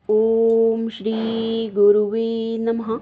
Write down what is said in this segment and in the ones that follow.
ओम श्री गुरुवे नमः।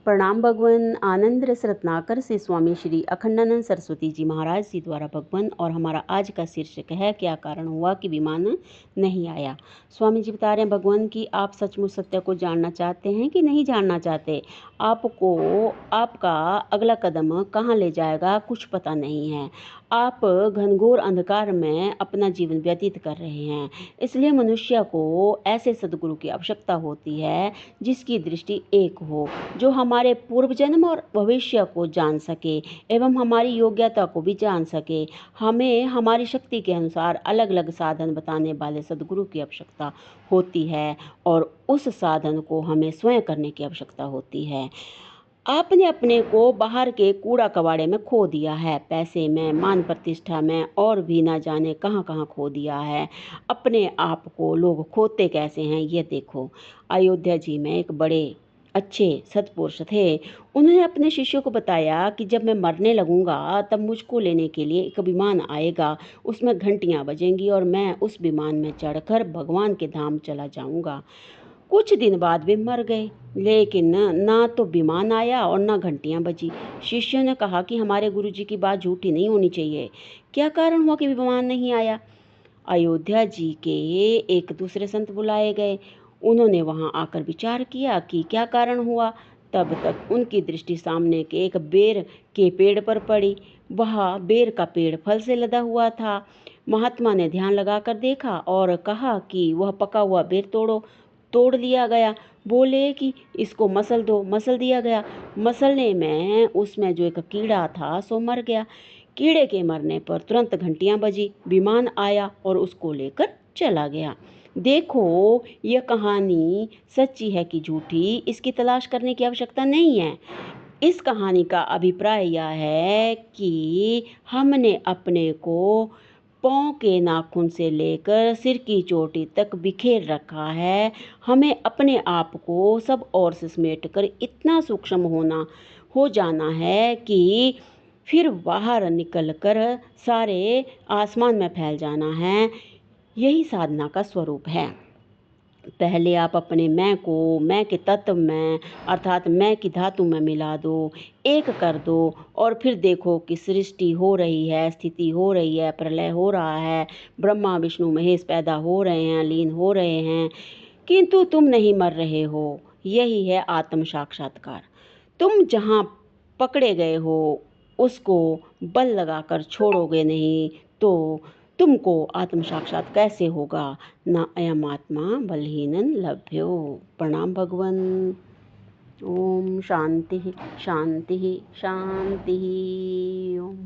प्रणाम भगवान आनंद रस रत्नाकर से स्वामी श्री अखंडानंद सरस्वती जी महाराज जी द्वारा भगवान। और हमारा आज का शीर्षक है, क्या कारण हुआ कि विमान नहीं आया। स्वामी जी बता रहे हैं भगवान कि आप सचमुच सत्य को जानना चाहते हैं कि नहीं जानना चाहते। आपको आपका अगला कदम कहाँ ले जाएगा कुछ पता नहीं है। आप घनघोर अंधकार में अपना जीवन व्यतीत कर रहे हैं। इसलिए मनुष्य को ऐसे सद्गुरु की आवश्यकता होती है जिसकी दृष्टि एक हो, जो हमारे पूर्व जन्म और भविष्य को जान सके एवं हमारी योग्यता को भी जान सके। हमें हमारी शक्ति के अनुसार अलग अलग साधन बताने वाले सद्गुरु की आवश्यकता होती है और उस साधन को हमें स्वयं करने की आवश्यकता होती है। आपने अपने को बाहर के कूड़ा कबाड़े में खो दिया है, पैसे में, मान प्रतिष्ठा में और भी ना जाने कहाँ कहाँ खो दिया है। अपने आप को लोग खोते कैसे हैं ये देखो। अयोध्या जी में एक बड़े अच्छे सत्पुरुष थे। उन्होंने अपने शिष्यों को बताया कि जब मैं मरने लगूंगा तब मुझको लेने के लिए एक विमान आएगा, उसमें घंटियां बजेंगी और मैं उस विमान में चढ़कर भगवान के धाम चला जाऊंगा। कुछ दिन बाद वे मर गए, लेकिन ना तो विमान आया और ना घंटियां बजी। शिष्यों ने कहा कि हमारे गुरुजी की बात झूठी नहीं होनी चाहिए। क्या कारण हुआ कि विमान नहीं आया। अयोध्या जी के एक दूसरे संत बुलाए गए। उन्होंने वहां आकर विचार किया कि क्या कारण हुआ। तब तक उनकी दृष्टि सामने के एक बेर के पेड़ पर पड़ी। वह बेर का पेड़ फल से लदा हुआ था। महात्मा ने ध्यान लगाकर देखा और कहा कि वह पका हुआ बेर तोड़ लिया गया। बोले कि इसको मसल दो। मसल दिया गया। मसलने में उसमें जो एक कीड़ा था सो मर गया। कीड़े के मरने पर तुरंत घंटियां बजी, विमान आया और उसको लेकर चला गया। देखो, यह कहानी सच्ची है कि झूठी, इसकी तलाश करने की आवश्यकता नहीं है। इस कहानी का अभिप्राय यह है कि हमने अपने को पाँव के नाखून से लेकर सिर की चोटी तक बिखेर रखा है। हमें अपने आप को सब ओर से समेटकर इतना सूक्ष्म हो जाना है कि फिर बाहर निकलकर सारे आसमान में फैल जाना है। यही साधना का स्वरूप है। पहले आप अपने मैं के तत्व में अर्थात मैं की धातु में मिला दो, एक कर दो और फिर देखो कि सृष्टि हो रही है, स्थिति हो रही है, प्रलय हो रहा है, ब्रह्मा विष्णु महेश पैदा हो रहे हैं, लीन हो रहे हैं, किंतु तुम नहीं मर रहे हो। यही है आत्म साक्षात्कार। तुम जहाँ पकड़े गए हो उसको बल लगाकर छोड़ोगे नहीं तो तुमको आत्म साक्षात कैसे होगा। न अयम आत्मा बलहीनन लभ्यो। प्रणाम भगवन। ओम शांति शांति शांति। ओम।